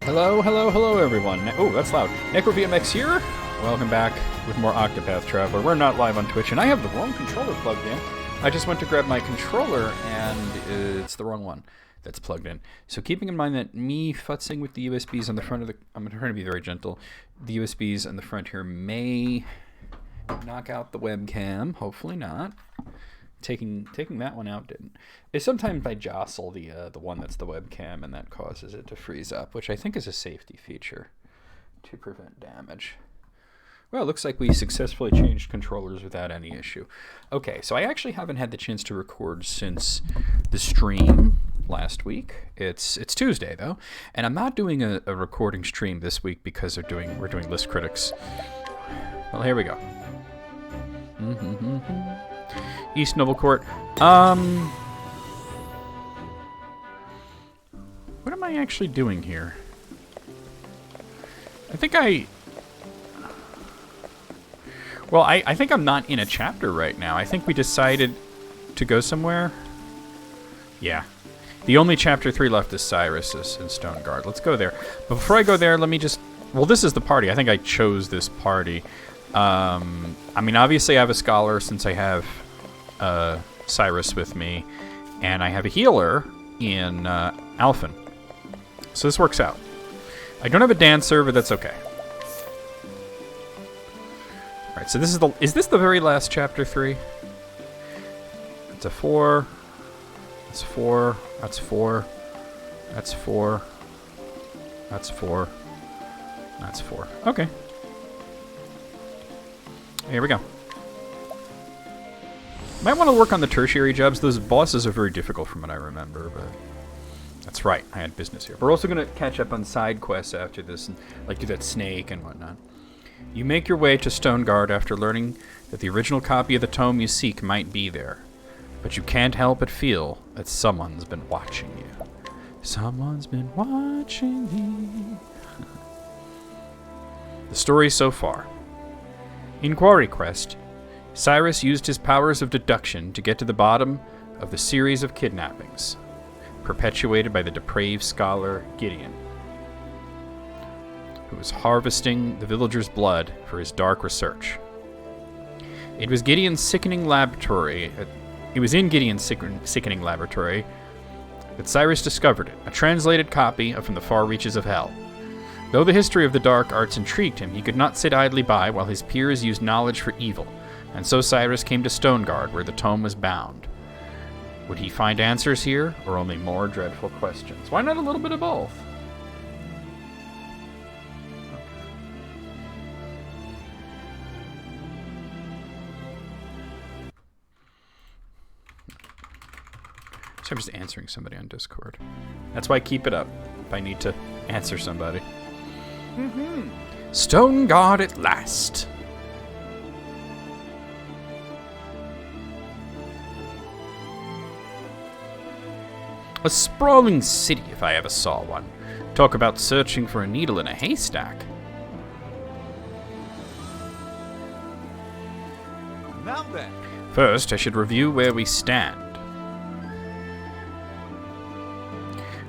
Hello, hello, hello, everyone. Oh, that's loud. NecroVMX here. Welcome back with more Octopath Traveler. We're not live on Twitch, and I have the wrong controller plugged in. I just went to grab my controller, and it's the wrong one that's plugged in. So keeping in mind that me futzing with the USBs on the front of the... I'm trying to be very gentle. The USBs on the front here may knock out the webcam. Hopefully not. Taking that one out didn't. Sometimes I jostle the one that's the webcam, and that causes it to freeze up, which I think is a safety feature to prevent damage. Well, it looks like we successfully changed controllers without any issue. Okay, so I actually haven't had the chance to record since the stream last week. It's Tuesday though, and I'm not doing a recording stream this week because we're doing List Critics. Well, here we go. East Noble Court. What am I actually doing here? I think I think I'm not in a chapter right now. I think we decided to go somewhere. Yeah. The only chapter 3 left is Cyrus in Stoneguard. Let's go there. But before I go there, let me just... Well, this is the party. I think I chose this party. I mean, obviously I have a scholar since I have... Cyrus with me, and I have a healer in Alphen. So this works out. I don't have a dancer, but that's okay. Alright, so is this the very last chapter 3? It's a 4. That's 4. That's 4. That's 4. That's 4. That's 4. Okay. Here we go. Might want to work on the tertiary jobs. Those bosses are very difficult from what I remember, but that's right. I had business here. We're also going to catch up on side quests after this and like do that snake and whatnot. You make your way to Stoneguard after learning that the original copy of the tome you seek might be there, but you can't help but feel that someone's been watching you. Someone's been watching me. The story so far. In Quarry Quest, Cyrus used his powers of deduction to get to the bottom of the series of kidnappings, perpetuated by the depraved scholar Gideon, who was harvesting the villagers' blood for his dark research. It was in Gideon's sickening laboratory that Cyrus discovered it, a translated copy of From the Far Reaches of Hell. Though the history of the dark arts intrigued him, he could not sit idly by while his peers used knowledge for evil. And so Cyrus came to Stoneguard, where the tome was bound. Would he find answers here, or only more dreadful questions? Why not a little bit of both? So I'm just answering somebody on Discord. That's why I keep it up, if I need to answer somebody. Stoneguard at last! A sprawling city, if I ever saw one. Talk about searching for a needle in a haystack. Now then. First, I should review where we stand.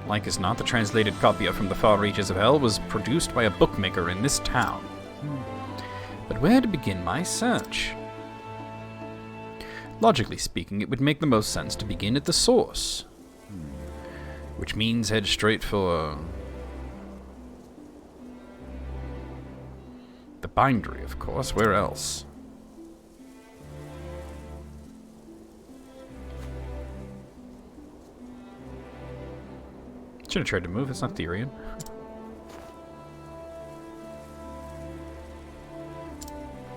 Like as not, the translated copy of From the Far Reaches of Hell was produced by a bookmaker in this town. But where to begin my search? Logically speaking, it would make the most sense to begin at the source. Which means head straight for... the bindery, of course. Where else? Should have tried to move. It's not Therian.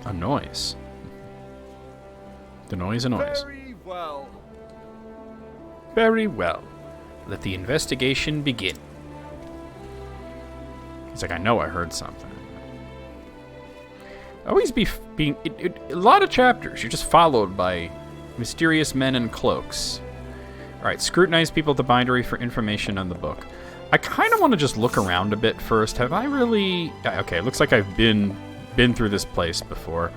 A noise. The noise, a noise. Very well. Very well. Let the investigation begin. He's like, I know I heard something. Always being... a lot of chapters, you're just followed by mysterious men in cloaks. Alright, scrutinize people at the bindery for information on the book. I kind of want to just look around a bit first. Have I really... Okay, it looks like I've been through this place before.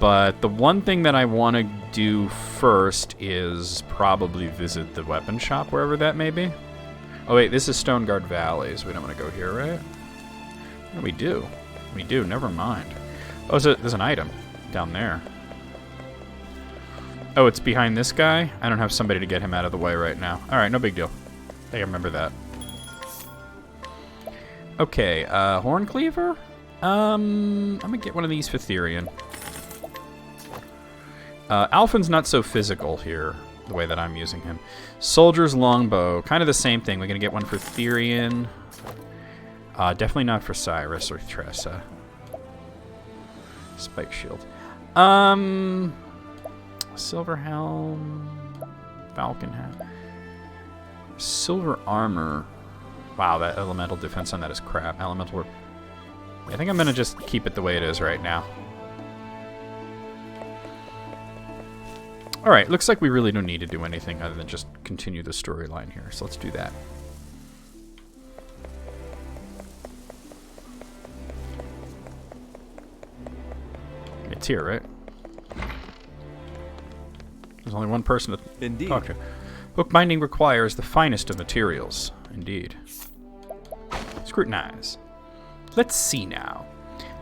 But the one thing that I want to do first is probably visit the weapon shop, wherever that may be. Oh wait, this is Stoneguard Valley, so we don't want to go here, right? No, we do. We do, never mind. Oh, there's an item down there. Oh, it's behind this guy? I don't have somebody to get him out of the way right now. Alright, no big deal. I think I remember that. Okay, Horn Cleaver? I'm gonna get one of these for Therian. Alphin's not so physical here, the way that I'm using him. Soldier's Longbow, kind of the same thing. We're gonna get one for Therian. Definitely not for Cyrus or Tressa. Spike Shield. Silver Helm. Falcon Hat. Silver Armor. Wow, that elemental defense on that is crap. Elemental Warp. I think I'm gonna just keep it the way it is right now. Alright, looks like we really don't need to do anything other than just continue the storyline here, so let's do that. It's here, right? There's only one person to talk to. Bookbinding requires the finest of materials. Indeed. Scrutinize. Let's see now.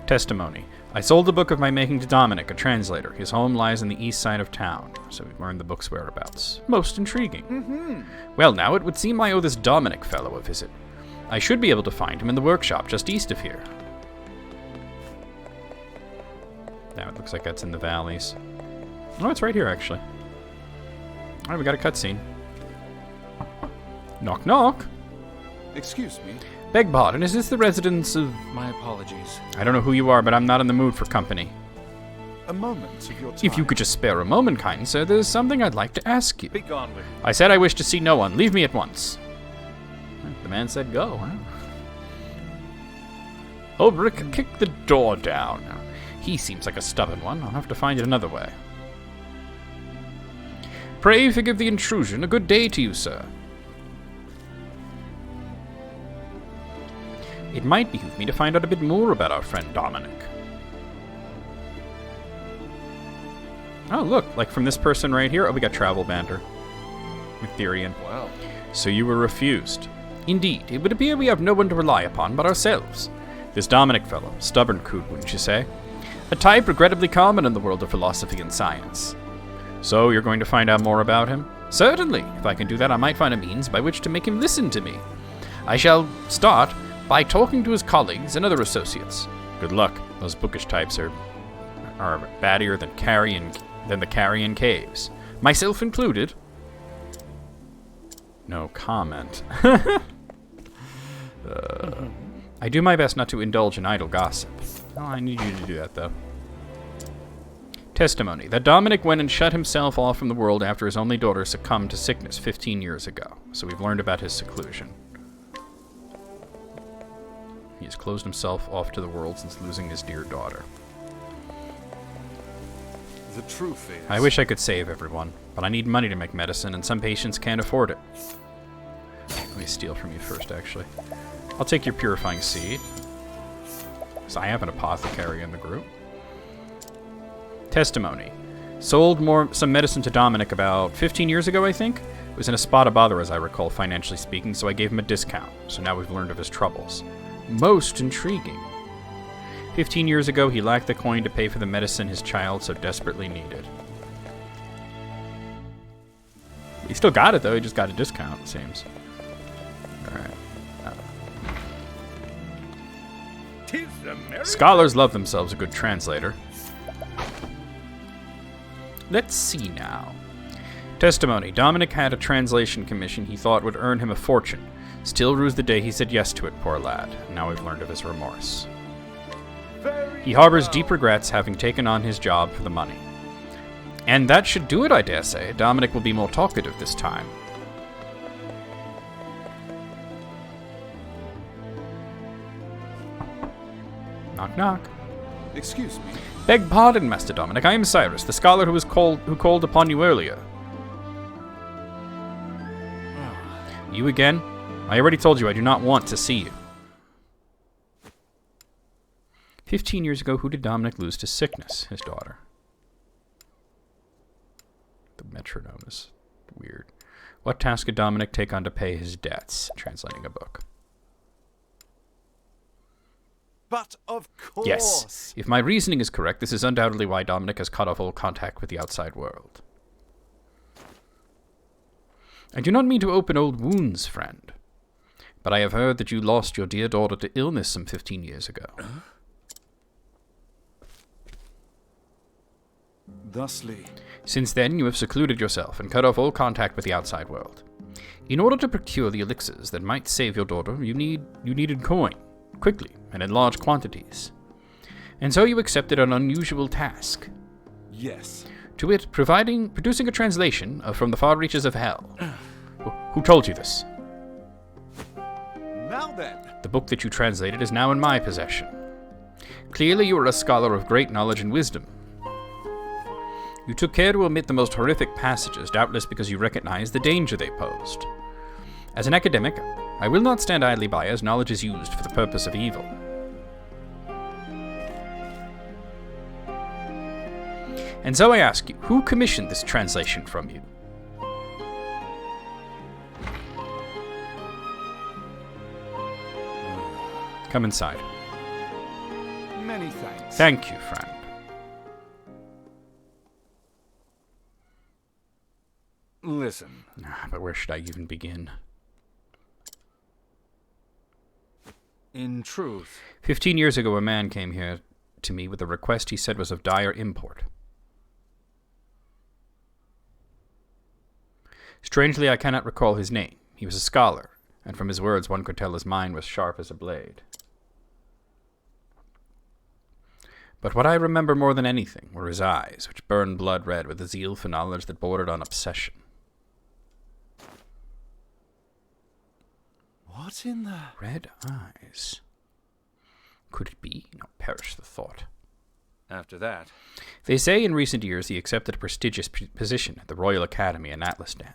Testimony. I sold the book of my making to Dominic, a translator. His home lies on the east side of town, so we've learned the book's whereabouts. Most intriguing. Well, now it would seem I owe this Dominic fellow a visit. I should be able to find him in the workshop just east of here. Now it looks like that's in the valleys. Oh, it's right here, actually. Alright, we got a cutscene. Knock, knock. Excuse me. Beg pardon, is this the residence of... My apologies. I don't know who you are, but I'm not in the mood for company. A moment of your time. If you could just spare a moment, kind sir, there's something I'd like to ask you. Be gone with you. I said I wish to see no one. Leave me at once. The man said go, huh? Ulrich, kick the door down. He seems like a stubborn one. I'll have to find it another way. Pray forgive the intrusion. A good day to you, sir. It might behoove me to find out a bit more about our friend Dominic. Oh, look, like from this person right here. Oh, we got travel banter. Therian. Wow. So you were refused. Indeed, it would appear we have no one to rely upon but ourselves. This Dominic fellow, stubborn coot, wouldn't you say? A type regrettably common in the world of philosophy and science. So you're going to find out more about him? Certainly. If I can do that, I might find a means by which to make him listen to me. I shall start by talking to his colleagues and other associates. Good luck. Those bookish types are battier than the Carrion Caves. Myself included. No comment. I do my best not to indulge in idle gossip. Oh, I need you to do that, though. Testimony. That Dominic went and shut himself off from the world after his only daughter succumbed to sickness 15 years ago. So we've learned about his seclusion. He has closed himself off to the world since losing his dear daughter. The truth is... I wish I could save everyone, but I need money to make medicine, and some patients can't afford it. Let me steal from you first, actually. I'll take your purifying seed, because I have an apothecary in the group. Testimony. Sold some medicine to Dominic about 15 years ago, I think. It was in a spot of bother, as I recall, financially speaking, so I gave him a discount. So now we've learned of his troubles. Most intriguing. 15 years ago, he lacked the coin to pay for the medicine his child so desperately needed. He still got it, though. He just got a discount, it seems. Alright. Scholars love themselves a good translator. Let's see now. Testimony. Dominic had a translation commission he thought would earn him a fortune. Still rues the day he said yes to it, poor lad. Now we've learned of his remorse. He harbors deep regrets having taken on his job for the money. And that should do it, I dare say. Dominic will be more talkative this time. Knock, knock. Excuse me. Beg pardon, Master Dominic. I am Cyrus, the scholar who called upon you earlier. You again? I already told you I do not want to see you. 15 years ago, who did Dominic lose to sickness? His daughter. The metronome is weird. What task could Dominic take on to pay his debts? Translating a book. But of course. Yes. If my reasoning is correct, this is undoubtedly why Dominic has cut off all contact with the outside world. I do not mean to open old wounds, friend. But I have heard that you lost your dear daughter to illness some 15 years ago. Thusly. Since then, you have secluded yourself and cut off all contact with the outside world. In order to procure the elixirs that might save your daughter, you needed coin, quickly and in large quantities. And so you accepted an unusual task. Yes. To wit, producing a translation of From the Far Reaches of Hell. Who told you this? Now then. The book that you translated is now in my possession. Clearly you are a scholar of great knowledge and wisdom. You took care to omit the most horrific passages, doubtless because you recognized the danger they posed. As an academic, I will not stand idly by as knowledge is used for the purpose of evil. And so I ask you, who commissioned this translation from you? Come inside. Many thanks. Thank you, friend. Listen. But where should I even begin? In truth. 15 years ago, a man came here to me with a request he said was of dire import. Strangely, I cannot recall his name. He was a scholar, and from his words one could tell his mind was sharp as a blade. But what I remember more than anything were his eyes, which burned blood red with a zeal for knowledge that bordered on obsession. What in the... Red eyes. Could it be? No, perish the thought. After that... They say in recent years he accepted a prestigious position at the Royal Academy in Atlasdam.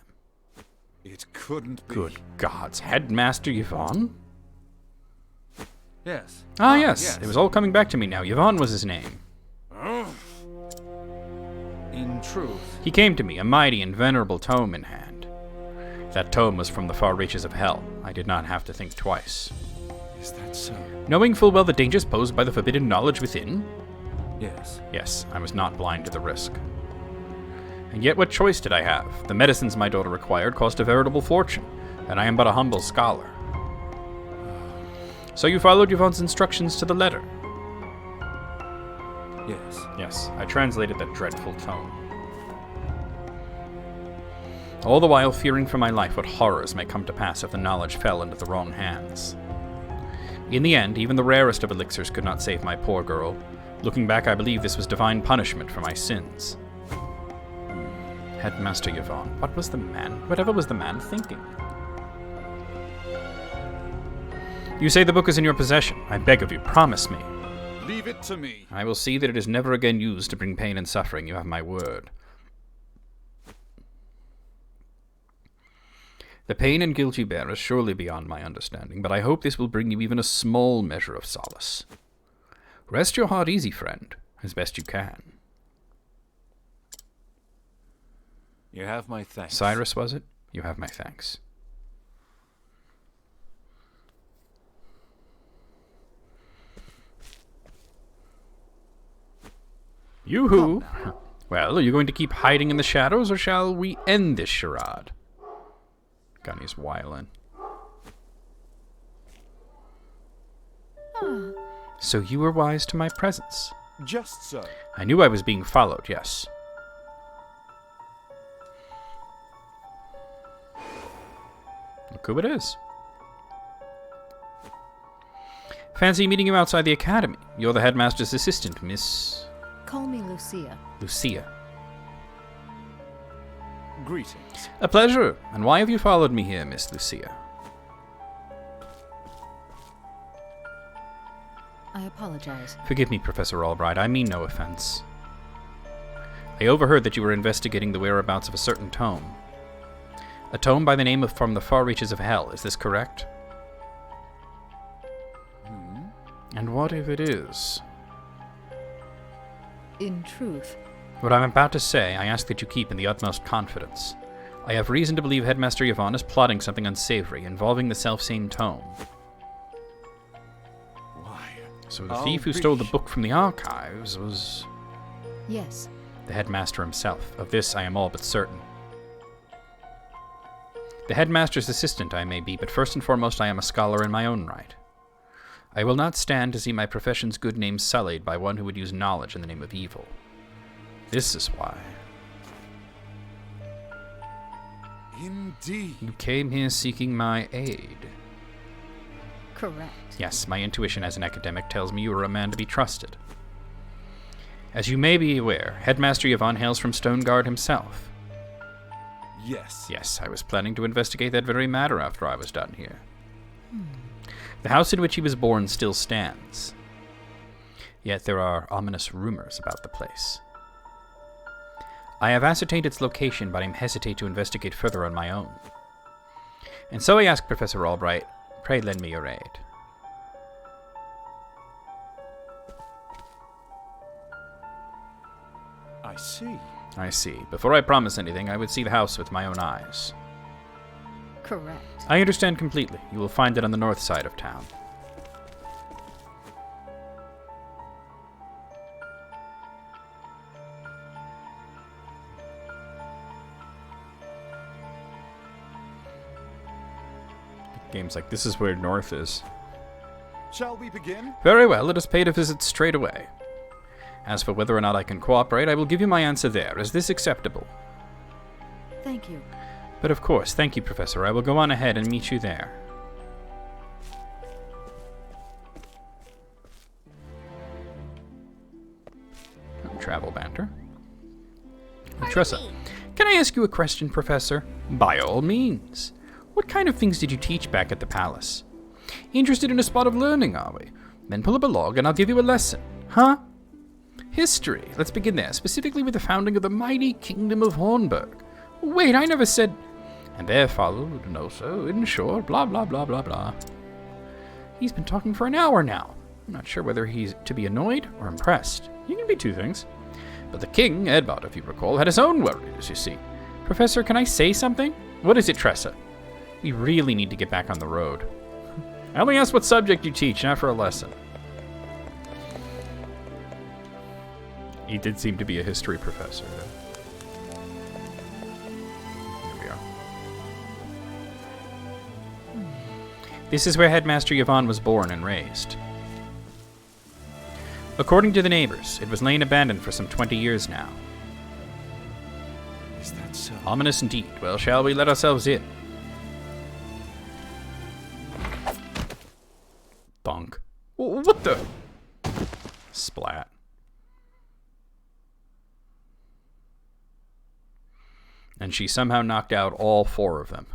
It couldn't be. Good gods. Headmaster Yvonne? Yes. Yes. It was all coming back to me now. Yvonne was his name. In truth. He came to me, a mighty and venerable tome in hand. That tome was From the Far Reaches of Hell. I did not have to think twice. Is that so? Knowing full well the dangers posed by the forbidden knowledge within? Yes. Yes, I was not blind to the risk. And yet what choice did I have? The medicines my daughter required cost a veritable fortune, and I am but a humble scholar. So you followed Yvonne's instructions to the letter? Yes. Yes, I translated that dreadful tome. All the while fearing for my life what horrors may come to pass if the knowledge fell into the wrong hands. In the end, even the rarest of elixirs could not save my poor girl. Looking back, I believe this was divine punishment for my sins. Headmaster Yvonne, whatever was the man thinking? You say the book is in your possession. I beg of you, promise me. Leave it to me. I will see that it is never again used to bring pain and suffering. You have my word. The pain and guilt you bear is surely beyond my understanding, but I hope this will bring you even a small measure of solace. Rest your heart easy, friend, as best you can. You have my thanks. Cyrus, was it? You have my thanks. Yoo-hoo! Well, are you going to keep hiding in the shadows, or shall we end this charade? Gunny's whiling. So you were wise to my presence. Just so. I knew I was being followed, yes. Look who it is. Fancy meeting you outside the academy. You're the headmaster's assistant, Miss... Call me Lucia. Lucia. Greetings. A pleasure. And why have you followed me here, Miss Lucia? I apologize. Forgive me, Professor Albright. I mean no offense. I overheard that you were investigating the whereabouts of a certain tome. A tome by the name of From the Far Reaches of Hell. Is this correct? And what if it is? In truth, What I'm about to say, I ask that you keep in the utmost confidence. I have reason to believe Headmaster Yvonne is plotting something unsavory involving the selfsame tome. Why? So the thief who stole the book from the archives was Yes. the headmaster himself. Of this I am all but certain. The headmaster's assistant I may be, but first and foremost I am a scholar in my own right. I will not stand to see my profession's good name sullied by one who would use knowledge in the name of evil. This is why. Indeed. You came here seeking my aid. Correct. Yes, my intuition as an academic tells me you are a man to be trusted. As you may be aware, Headmaster Yvonne hails from Stoneguard himself. Yes. Yes, I was planning to investigate that very matter after I was done here. The house in which he was born still stands. Yet there are ominous rumors about the place. I have ascertained its location, but I hesitate to investigate further on my own. And so I ask Professor Albright, pray lend me your aid. I see. I see. Before I promise anything, I would see the house with my own eyes. Correct. I understand completely. You will find it on the north side of town. Games like this is where north is. Shall we begin? Very well, let us pay it a visit straight away. As for whether or not I can cooperate, I will give you my answer there. Is this acceptable? Thank you. But of course, thank you, Professor. I will go on ahead and meet you there. Travel banter. Tressa, can I ask you a question, Professor? By all means. What kind of things did you teach back at the palace? Interested in a spot of learning, are we? Then pull up a log and I'll give you a lesson. Huh? History. Let's begin there, specifically with the founding of the mighty kingdom of Hornburg. Wait, I never said... And there followed, and also, in short, blah, blah, blah, blah, blah. He's been talking for an hour now. I'm not sure whether he's to be annoyed or impressed. You can be two things. But the king, Edbot, if you recall, had his own worries, you see. Professor, can I say something? What is it, Tressa? We really need to get back on the road. I only asked what subject you teach, not for a lesson. He did seem to be a history professor. Here we are. This is where Headmaster Yvonne was born and raised. According to the neighbors, it was lain abandoned for some 20 years now. Is that so? Ominous indeed. Well, shall we let ourselves in? Bonk. What the? Splat. And she somehow knocked out all four of them.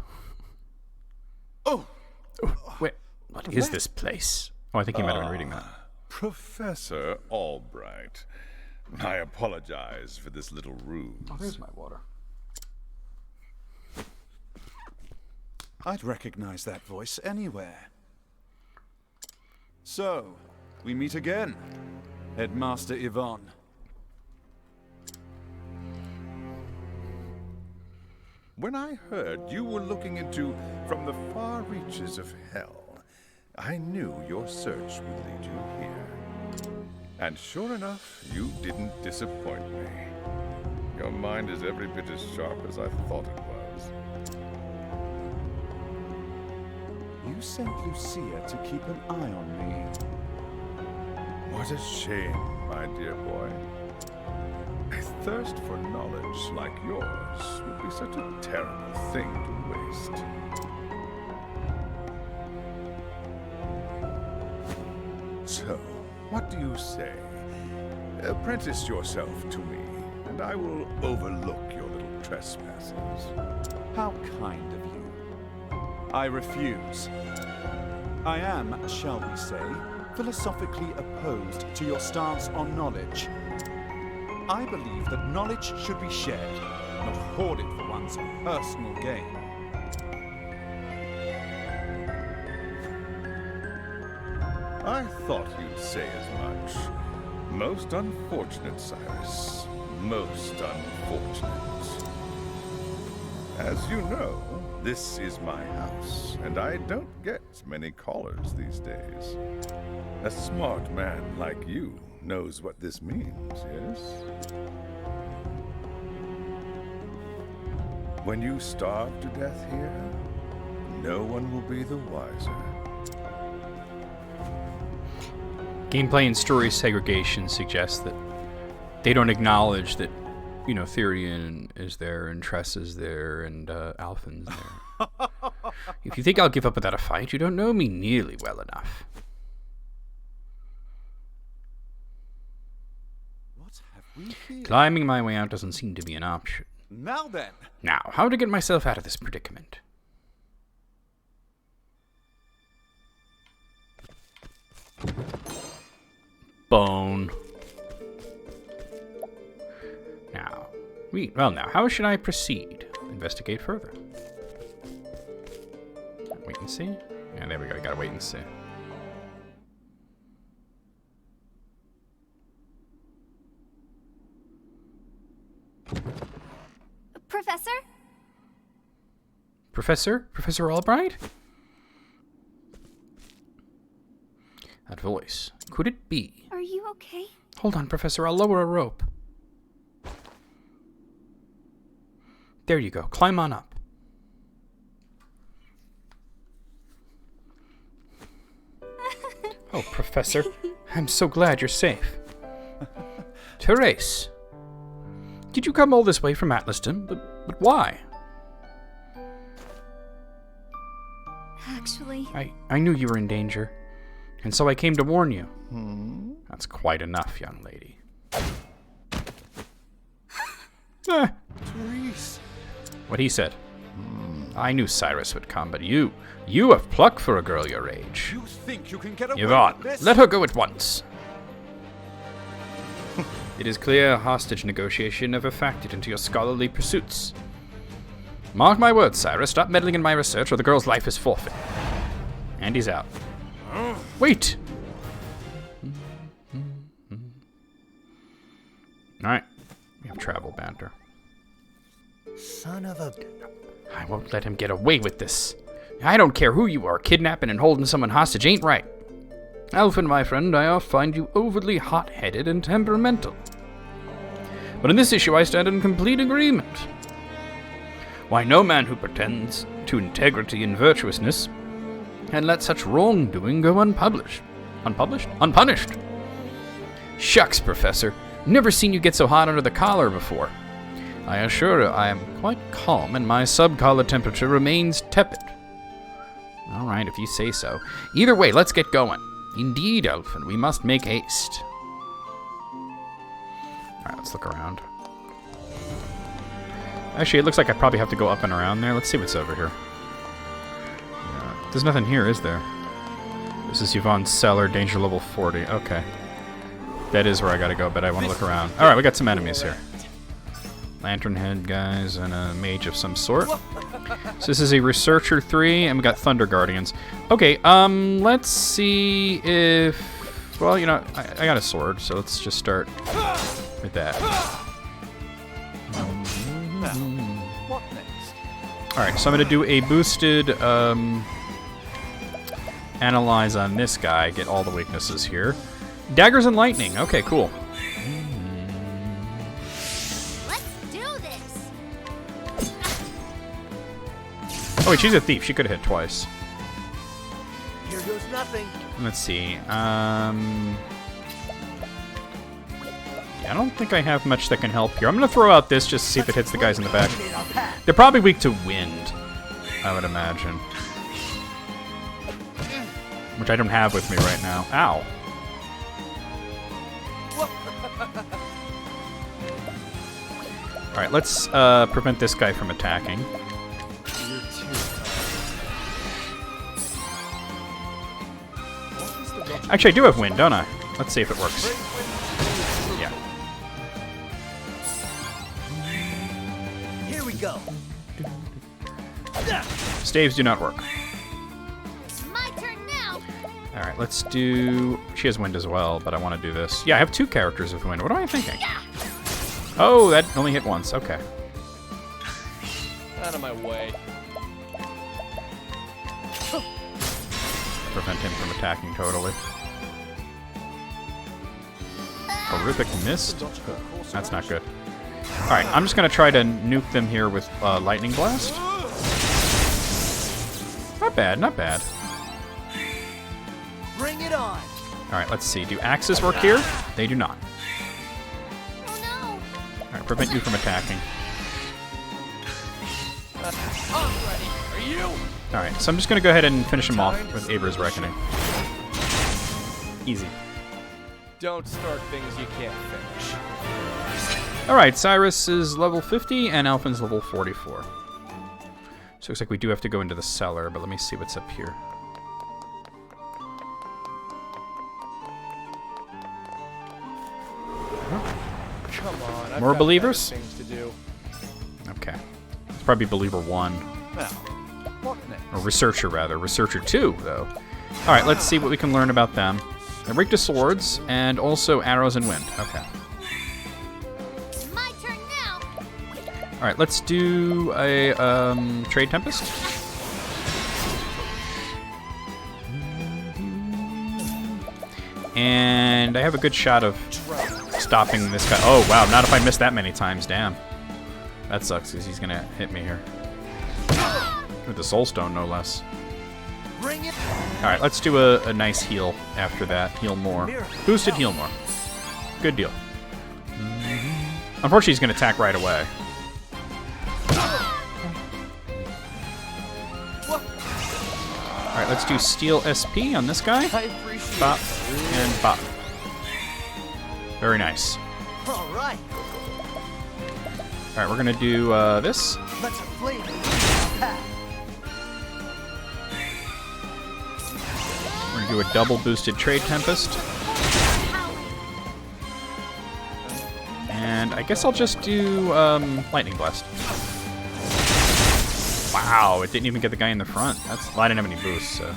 Oh! Wait, what is this place? Oh, I think you might have been reading that. Professor Albright, I apologize for this little ruse. Oh, there's my water. I'd recognize that voice anywhere. So, we meet again, Headmaster Yvonne. When I heard you were looking into from the far reaches of hell, I knew your search would lead you here. And sure enough, you didn't disappoint me. Your mind is every bit as sharp as I thought it was. You sent Lucia to keep an eye on me. What a shame, my dear boy. A thirst for knowledge like yours would be such a terrible thing to waste. So, what do you say? Apprentice yourself to me, and I will overlook your little trespasses. How kind of you. I refuse. I am, shall we say, philosophically opposed to your stance on knowledge. I believe that knowledge should be shared, not hoarded for one's personal gain. I thought you'd say as much. Most unfortunate, Cyrus. Most unfortunate. As you know, this is my house, and I don't get many callers these days. A smart man like you knows what this means, yes? When you starve to death here, no one will be the wiser. Gameplay and story segregation suggests that they don't acknowledge that, you know, Therian is there and Tress is there and Alphen's there. If you think I'll give up without a fight, you don't know me nearly well enough. What have we here? Climbing my way out doesn't seem to be an option. Now then. Now, how to get myself out of this predicament? Bone. Now, now, how should I proceed? Investigate further. Wait and see. Yeah, there we go. Gotta wait and see. Professor? Professor Albright? That voice. Could it be? Are you okay? Hold on, Professor. I'll lower a rope. There you go. Climb on up. Oh, Professor. I'm so glad you're safe. Therese. Did you come all this way from Atlaston? But why? Actually, I knew you were in danger, and so I came to warn you. That's quite enough, young lady. Therese. What he said. I knew Cyrus would come, but you have pluck for a girl your age. You think you can get away Yvonne, with this? let her go at once. It is clear hostage negotiation never factored into your scholarly pursuits. Mark my words, Cyrus, stop meddling in my research or the girl's life is forfeit. And he's out. Wait! Alright, we have travel banter. Son of a... I won't let him get away with this. I don't care who you are, kidnapping and holding someone hostage ain't right. Alphen, my friend, I find you overly hot-headed and temperamental. But in this issue I stand in complete agreement. Why, no man who pretends to integrity and virtuousness can let such wrongdoing go unpunished. Unpunished? Shucks, Professor. Never seen you get so hot under the collar before. I assure you I am quite calm and my sub-collar temperature remains tepid. All right, if you say so. Either way, let's get going. Indeed, Elfin, we must make haste. All right, let's look around. Actually, it looks like I probably have to go up and around there. Let's see what's over here. Yeah, there's nothing here, is there? This is Yvonne's cellar, danger level 40. Okay. That is where I gotta go, but I want to look around. All right, we got some enemies here. Lantern head guys and a mage of some sort. So this is a Researcher 3, and we got Thunder Guardians. Okay, let's see if... Well, you know, I got a sword, so let's just start with that. What next? Alright, so I'm going to do a boosted analyze on this guy, get all the weaknesses here. Daggers and lightning, okay, cool. Oh wait, she's a thief. She could have hit twice. Here goes nothing. Let's see. Yeah, I don't think I have much that can help here. I'm gonna throw out this just to see if it hits the guys in the back. They're probably weak to wind, I would imagine. Which I don't have with me right now. Ow. Alright, let's prevent this guy from attacking. Actually, I do have wind, don't I? Let's see if it works. Yeah. Here we go. Staves do not work. it's my turn now. Alright, let's do... She has wind as well, but I want to do this. Yeah, I have two characters with wind. What am I thinking? Oh, that only hit once. Okay. Out of my way. Prevent him from attacking totally. Horrific mist? That's not good. Alright, I'm just going to try to nuke them here with Lightning Blast. Not bad, not bad. Bring it on. Alright, let's see. Do axes work here? They do not. Oh no! Alright, prevent you from attacking. I'm ready. Are you? Alright, so I'm just going to go ahead and finish him off with Abra's Reckoning. Easy. Don't start things you can't finish. Alright, Cyrus is level 50 and Alphin's level 44. So it looks like we do have to go into the cellar, but let me see what's up here. Come on. I've More got believers? better things to do. Okay. It's probably Believer 1. Now, what next? Or Researcher, rather. Researcher 2, though. Alright, let's see what we can learn about them. They're weak to swords, and also arrows and wind. Okay. My turn now! Alright, let's do a Trade Tempest. And I have a good shot of stopping this guy. Oh, wow, not if I miss that many times. Damn. That sucks, because he's going to hit me here. With the Soul Stone, no less. Bring it. Alright, let's do a nice heal after that. Heal more. Boosted heal more. Good deal. Unfortunately, he's going to attack right away. Alright, let's do Steel SP on this guy. I appreciate Bop it. and bop. Very nice. All right. Alright, we're going to do this. Let's flame it. Ha. We're going to do a double boosted Trade Tempest. And I guess I'll just do Lightning Blast. Wow, it didn't even get the guy in the front. Well, I didn't have any boosts, so.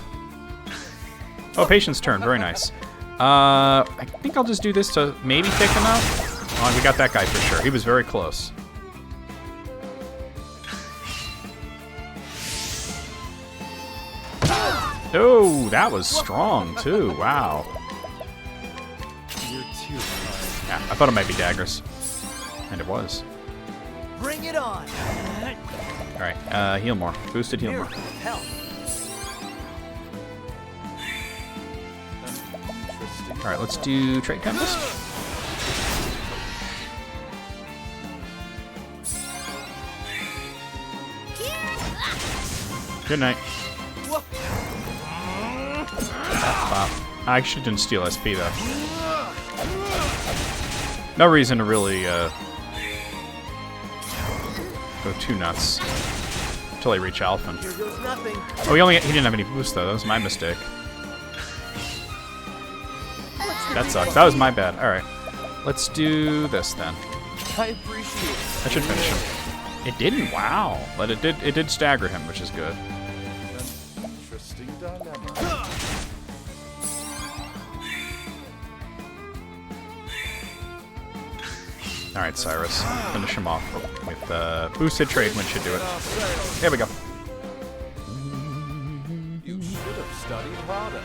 Oh, Patience turn. Very nice. I think I'll just do this to maybe take him out. Oh, we got that guy for sure. He was very close. Oh, that was strong, too. Wow. You're too hard. Yeah, I thought it might be daggers. And it was. Bring it on. Alright, heal more. Boosted heal more. Help. Alright, let's do Trade Tempest. Good night. Bop. I should have done Steel SP, though. No reason to really, go too nuts. Until I reach Alphen. Here goes nothing. Oh, he didn't have any boost, though. That was my mistake. That sucks. That was my bad. Alright. Let's do this, then. I appreciate it. That should finish him. It didn't? Wow. But it did stagger him, which is good. Interesting dilemma. Alright, Cyrus. Finish him off with boosted trade wind should do it. There we go. You should have studied harder.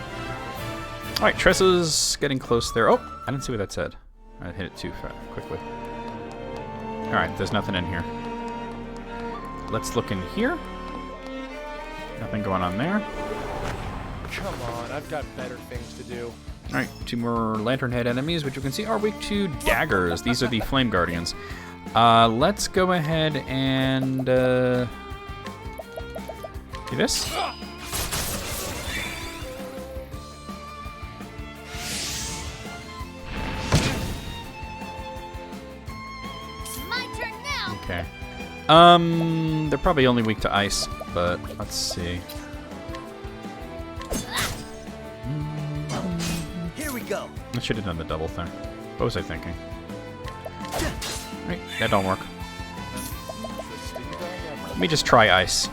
Alright, Tressa's getting close there. Oh, I didn't see what that said. I hit it too quickly. Alright, there's nothing in here. Let's look in here. Nothing going on there. Come on, I've got better things to do. Alright, 2 more Lantern Head enemies, which you can see are weak to daggers. These are the Flame Guardians. Let's go ahead and do this. My turn now! Okay. They're probably only weak to ice, but let's see. Here we go. I should have done the double thing. What was I thinking? Right, that don't work. Interesting dilemma. Let me just try ice. A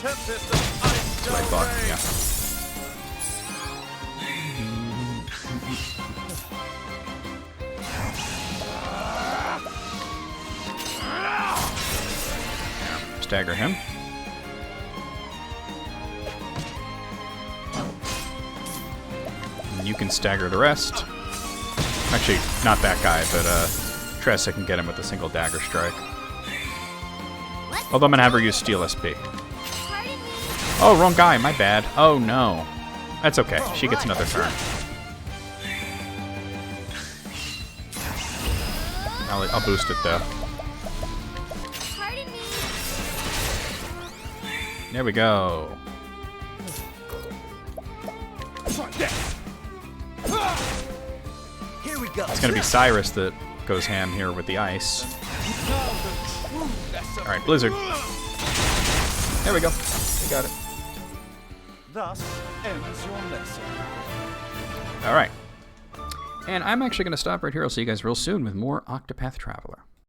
tempest of ice That's what I thought, yeah. Just stagger him. And you can stagger the rest. Actually, not that guy, but Tressa can get him with a single dagger strike. Although I'm gonna have her use Steel SP. Pardon me. Oh, wrong guy, my bad. Oh no. That's okay, she gets another turn. I'll boost it though. Pardon me. There we go. Here we go. It's gonna be Cyrus that goes ham here with the ice. Alright, Blizzard. There we go. We got it. Thus ends your lesson. Alright. And I'm actually going to stop right here. I'll see you guys real soon with more Octopath Traveler.